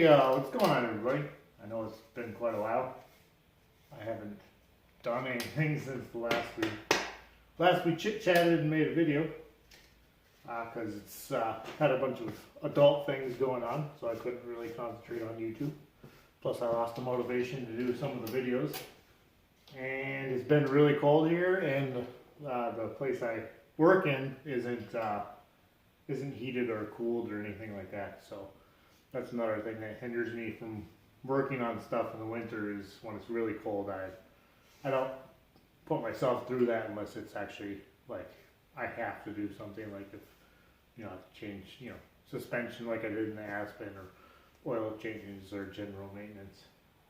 Hey, what's going on, everybody? I know it's been quite a while. I haven't done anything since the last week. Last we chit-chatted and made a video because it's had a bunch of adult things going on, so I couldn't really concentrate on YouTube. Plus, I lost the motivation to do some of the videos. And it's been really cold here, and the place I work in isn't heated or cooled or anything like that. So that's another thing that hinders me from working on stuff in the winter is when it's really cold. I don't put myself through that unless it's actually like I have to do something, like if I have to change suspension like I did in the Aspen, or oil changes or general maintenance.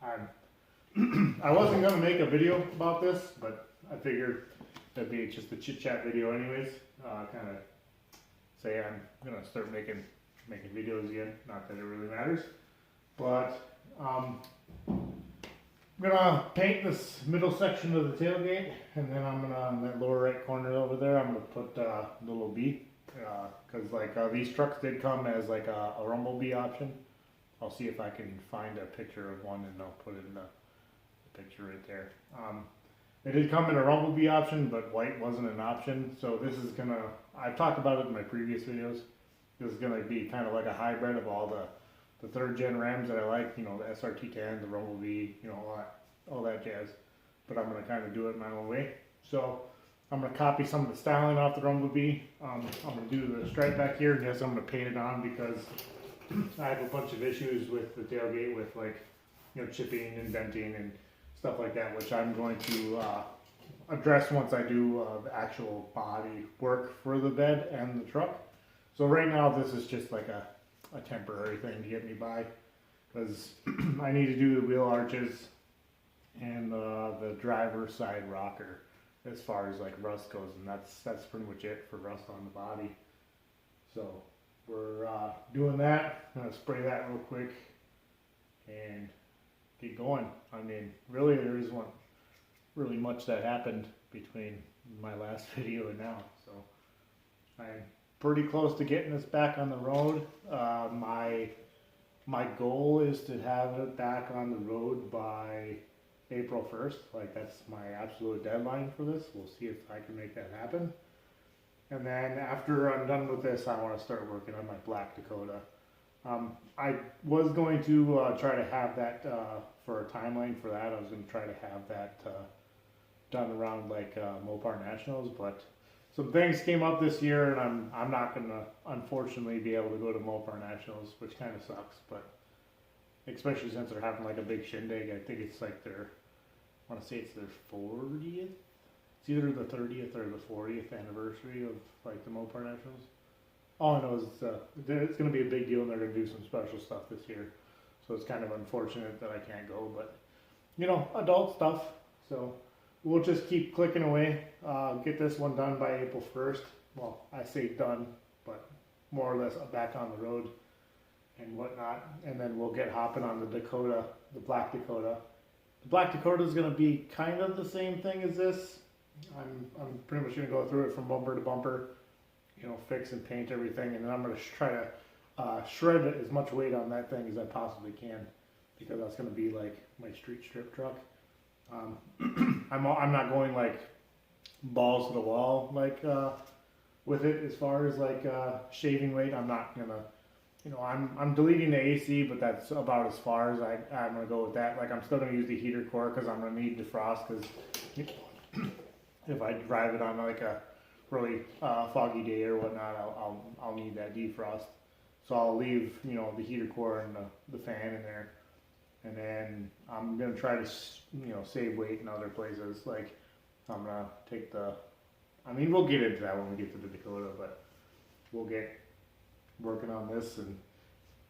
I wasn't gonna make a video about this, but I figured that'd be just a chit chat video anyways. Kind of say I'm gonna start making videos again. Not that it really matters, but I'm gonna paint this middle section of the tailgate, and then I'm gonna, in that lower right corner over there, I'm gonna put a little bee, because these trucks did come as like a rumble bee option. I'll see if I can find a picture of one, and I'll put it in the picture right there. It did come in a rumble bee option, but white wasn't an option. So this is gonna, I've talked about it in my previous videos. This is gonna be kind of like a hybrid of all the third gen Rams that I like, the SRT10, the rumble bee, all that jazz. But I'm gonna kind of do it my own way. So I'm gonna copy some of the styling off the rumble bee. I'm gonna do the stripe back here, and yes, I'm gonna paint it on because I have a bunch of issues with the tailgate with chipping and denting and stuff like that, which I'm going to address once I do the actual body work for the bed and the truck. So right now this is just like a temporary thing to get me by, because I need to do the wheel arches and the driver's side rocker as far as like rust goes, and that's pretty much it for rust on the body. So we're doing that. I'm gonna spray that real quick and get going. I mean, really there isn't really much that happened between my last video and now, so I'm pretty close to getting this back on the road. My goal is to have it back on the road by April 1st. Like, that's my absolute deadline for this. We'll see if I can make that happen. And then after I'm done with this, I want to start working on my Black Dakota. I was going to try to have that for a timeline for that. I was going to try to have that done around like Mopar Nationals, but some things came up this year, and I'm not going to unfortunately be able to go to Mopar Nationals, which kind of sucks. But especially since they're having like a big shindig. I think it's like I want to say it's their 40th. It's either the 30th or the 40th anniversary of like the Mopar Nationals. All I know is it's going to be a big deal, and they're going to do some special stuff this year. So it's kind of unfortunate that I can't go, but adult stuff. So we'll just keep clicking away. Get this one done by April 1st. Well, I say done, but more or less back on the road and whatnot. And then we'll get hopping on the Dakota, the Black Dakota. The Black Dakota is going to be kind of the same thing as this. I'm pretty much going to go through it from bumper to bumper, fix and paint everything, and then I'm going to try to shred as much weight on that thing as I possibly can, because that's going to be like my street strip truck. I'm not going like balls to the wall like with it as far as like shaving weight. I'm not gonna, I'm deleting the AC, but that's about as far as I'm gonna go with that. Like, I'm still gonna use the heater core because I'm gonna need defrost, because if I drive it on like a really foggy day or whatnot, I'll need that defrost. So I'll leave the heater core and the fan in there, and then I'm gonna try to save weight in other places. Like, I'm gonna take we'll get into that when we get to the Dakota, but we'll get working on this, and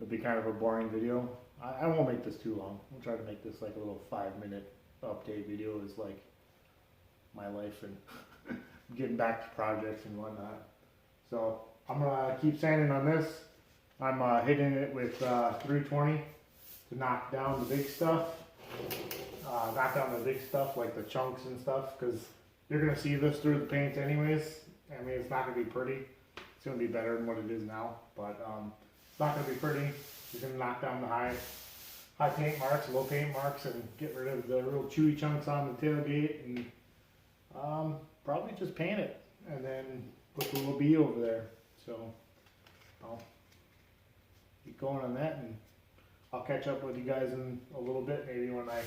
it'll be kind of a boring video. I won't make this too long. We'll try to make this like a little 5-minute update video. Is like my life and getting back to projects and whatnot. So I'm gonna keep sanding on this. I'm hitting it with 320 to knock down the big stuff. Knock down the big stuff like the chunks and stuff, because you're gonna see this through the paint anyways. I mean, it's not gonna be pretty. It's gonna be better than what it is now, but it's not gonna be pretty. He's gonna knock down the high paint marks, low paint marks, and get rid of the real chewy chunks on the tailgate, and probably just paint it, and then put the little B over there. So I'll keep going on that, and I'll catch up with you guys in a little bit, maybe when I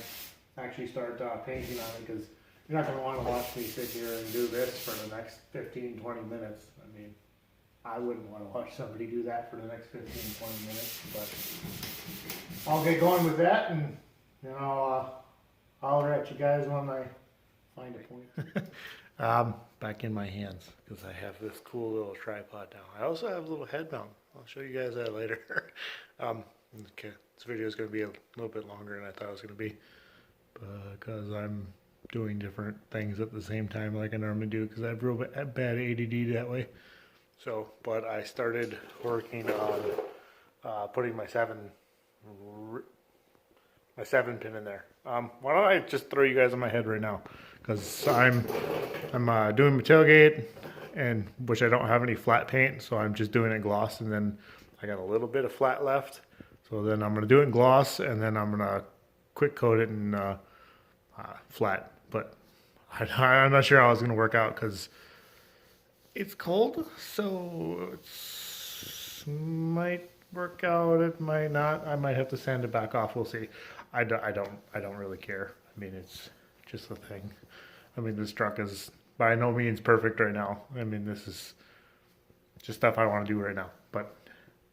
actually start painting on it, because you're not going to want to watch me sit here and do this for the next 15-20 minutes. I mean, I wouldn't want to watch somebody do that for the next 15-20 minutes, but I'll get going with that, and then I'll holler at you guys when I find a point. Back in my hands, because I have this cool little tripod now. I also have a little head mount. I'll show you guys that later. Okay, this video is going to be a little bit longer than I thought it was going to be, because I'm doing different things at the same time like I normally do, because I have real bad ADD that way. So, but I started working on putting my 7 pin in there. Why don't I just throw you guys on my head right now, because I'm doing my tailgate, and which I don't have any flat paint, so I'm just doing it gloss, and then I got a little bit of flat left. So then I'm going to do it in gloss, and then I'm going to quick coat it in flat. But I'm not sure how it's going to work out, because it's cold, so it might work out, it might not. I might have to sand it back off. We'll see. I don't really care. I mean, it's just a thing. I mean, this truck is by no means perfect right now. I mean, this is just stuff I want to do right now. But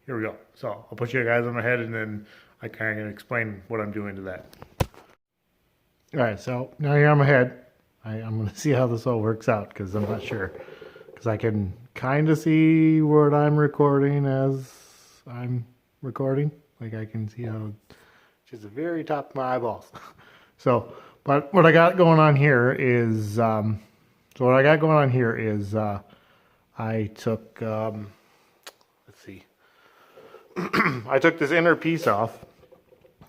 here we go. So I'll put you guys on my head, and then I kind of explain what I'm doing to that. All right, so now you're on my head. I'm going to see how this all works out, because I'm not sure. Because I can kind of see what I'm recording as I'm recording. Like, I can see how it's just the very top of my eyeballs. So, but what I got going on here is, I took, let's see, I took this inner piece off,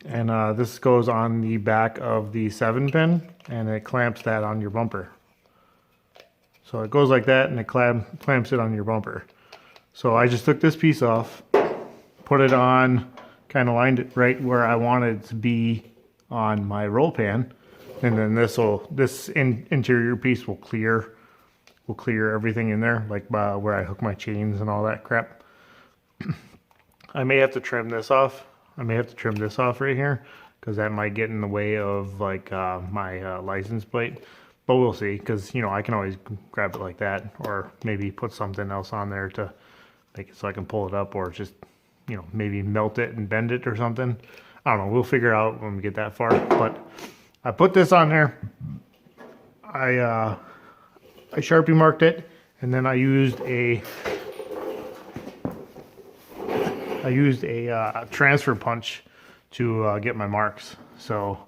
and this goes on the back of the 7 pin, and it clamps that on your bumper. So it goes like that, and it clamps it on your bumper. So I just took this piece off, put it on, kind of lined it right where I wanted it to be on my roll pan, and then this interior piece will clear everything in there, like where I hook my chains and all that crap. I may have to trim this off. I may have to trim this off right here, because that might get in the way of like my license plate. But we'll see, because you know, I can always grab it like that, or maybe put something else on there to make it so I can pull it up, or just, you know, maybe melt it and bend it or something. I don't know. We'll figure out when we get that far. But I put this on there. I Sharpie marked it, and then I used a transfer punch to get my marks. So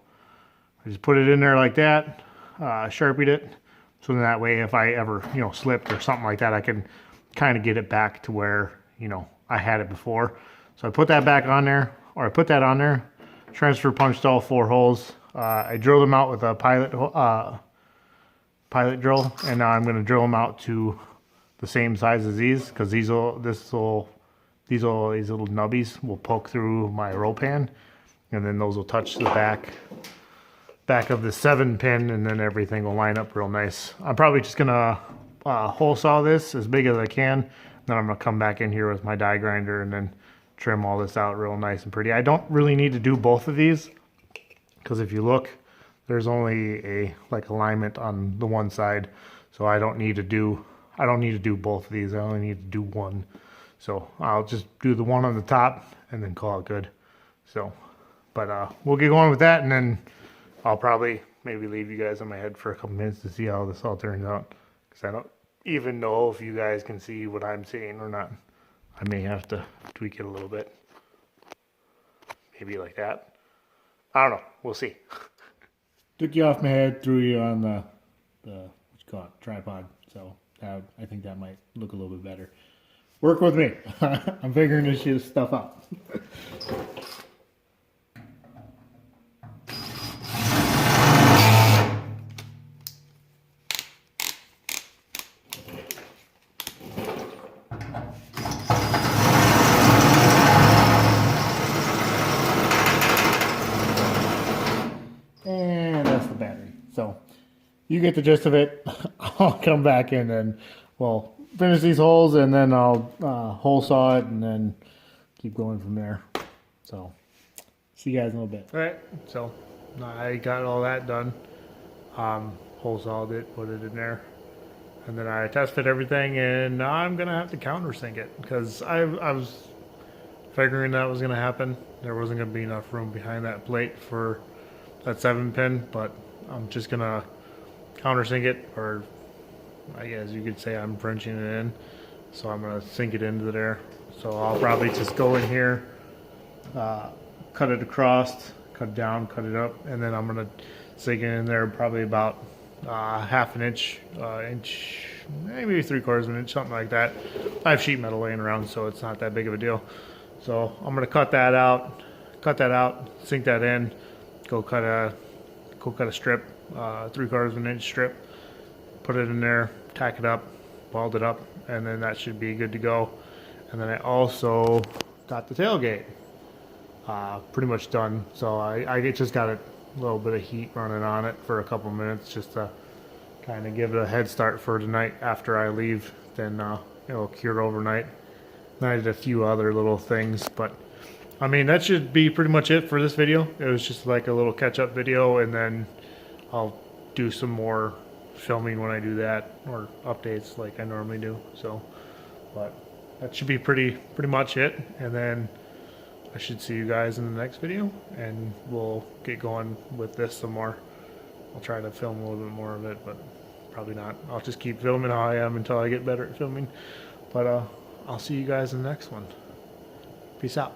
I just put it in there like that, Sharpied it, so that way if I ever, you know, slipped or something like that, I can kind of get it back to where, you know, I had it before. So I put that back on there, or I put that on there, transfer punched all 4 holes. I drilled them out with a pilot drill, and now I'm going to drill them out to the same size as these, because these little nubbies will poke through my roll pan, and then those will touch the back of the 7 pin, and then everything will line up real nice. I'm probably just gonna hole saw this as big as I can, then I'm gonna come back in here with my die grinder and then trim all this out real nice and pretty. I don't really need to do both of these, because if you look, there's only a alignment on the one side, so I don't need to do both of these. I only need to do one. So I'll just do the one on the top and then call it good. So, but we'll get going with that, and then I'll probably maybe leave you guys on my head for a couple minutes to see how this all turns out, because I don't even know if you guys can see what I'm seeing or not. I may have to tweak it a little bit. Maybe like that. I don't know. We'll see. Took you off my head, threw you on the what you call it, tripod. So I think that might look a little bit better. Work with me. I'm figuring this stuff out. you get the gist of it. I'll come back in and we'll finish these holes, and then I'll hole saw it, and then keep going from there. So see you guys in a little bit. All right, so I got all that done. Hole sawed it, put it in there, and then I tested everything, and now I'm gonna have to countersink it because I was figuring that was gonna happen. There wasn't gonna be enough room behind that plate for that 7-pin, but I'm just gonna countersink it, or I guess you could say I'm Frenching it in. So I'm gonna sink it into there. So I'll probably just go in here, cut it across, cut it down, cut it up, and then I'm gonna sink it in there probably about half an inch, maybe 3/4 of an inch, something like that. I have sheet metal laying around, so it's not that big of a deal. So I'm gonna cut that out, sink that in, go cut a strip, 3/4 of an inch strip, put it in there, tack it up, weld it up, and then that should be good to go. And then I also got the tailgate pretty much done. So I just got a little bit of heat running on it for a couple minutes just to kind of give it a head start for tonight after I leave. Then it'll cure overnight. And I did a few other little things, but I mean, that should be pretty much it for this video. It was just like a little catch-up video, and then I'll do some more filming when I do that, or updates like I normally do. So, but that should be pretty much it, and then I should see you guys in the next video, and we'll get going with this some more. I'll try to film a little bit more of it, but probably not. I'll just keep filming how I am until I get better at filming. But I'll see you guys in the next one. Peace out.